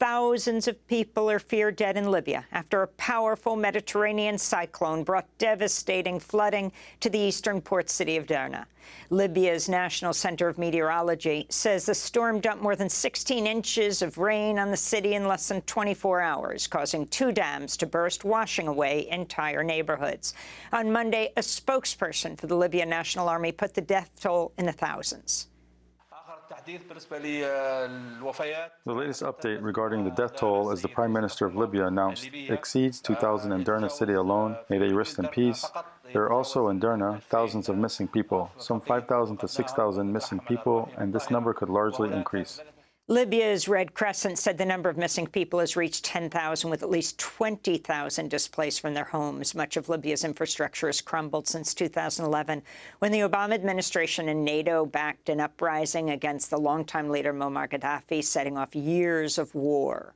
Thousands of people are feared dead in Libya after a powerful Mediterranean cyclone brought devastating flooding to the eastern port city of Derna. Libya's National Center of Meteorology says the storm dumped more than 16 inches of rain on the city in less than 24 hours, causing 2 dams to burst, washing away entire neighborhoods. On Monday, a spokesperson for the Libyan National Army put the death toll in the thousands. The latest update regarding the death toll, as the Prime Minister of Libya announced, exceeds 2,000 in Derna city alone. May they rest in peace. There are also in Derna thousands of missing people, some 5,000 to 6,000 missing people, and this number could largely increase. Libya's Red Crescent said the number of missing people has reached 10,000, with at least 20,000 displaced from their homes. Much of Libya's infrastructure has crumbled since 2011, when the Obama administration and NATO backed an uprising against the longtime leader Muammar Gaddafi, setting off years of war.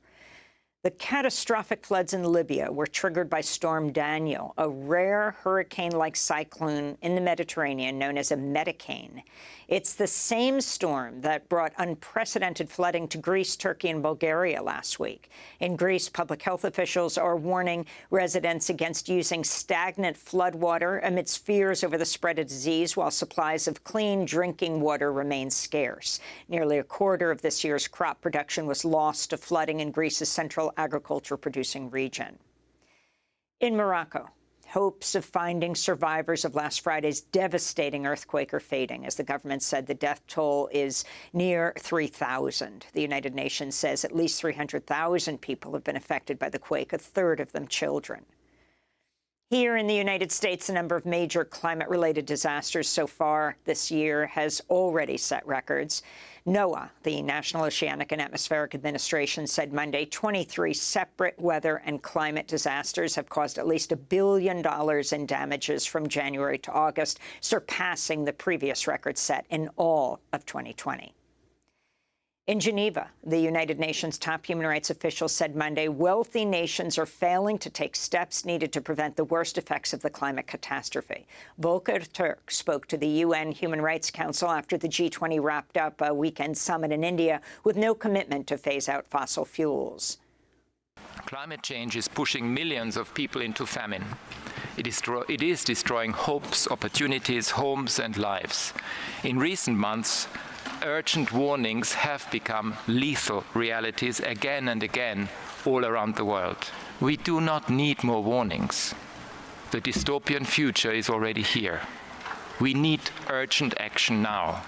The catastrophic floods in Libya were triggered by Storm Daniel, a rare hurricane-like cyclone in the Mediterranean known as a metacane. It's the same storm that brought unprecedented flooding to Greece, Turkey, and Bulgaria last week. In Greece, public health officials are warning residents against using stagnant floodwater amidst fears over the spread of disease, while supplies of clean drinking water remain scarce. Nearly a quarter of this year's crop production was lost to flooding in Greece's central agriculture-producing region. In Morocco, hopes of finding survivors of last Friday's devastating earthquake are fading. As the government said, the death toll is near 3,000. The United Nations says at least 300,000 people have been affected by the quake, a third of them children. Here in the United States, the number of major climate-related disasters so far this year has already set records. NOAA, the National Oceanic and Atmospheric Administration, said Monday 23 separate weather and climate disasters have caused at least $1 billion in damages from January to August, surpassing the previous record set in all of 2020. In Geneva, the United Nations top human rights official said Monday wealthy nations are failing to take steps needed to prevent the worst effects of the climate catastrophe. Volker Turk spoke to the UN Human Rights Council after the G20 wrapped up a weekend summit in India with no commitment to phase out fossil fuels. Climate change is pushing millions of people into famine. It is destroying hopes, opportunities, homes and lives. In recent months, urgent warnings have become lethal realities again and again all around the world. We do not need more warnings. The dystopian future is already here. We need urgent action now.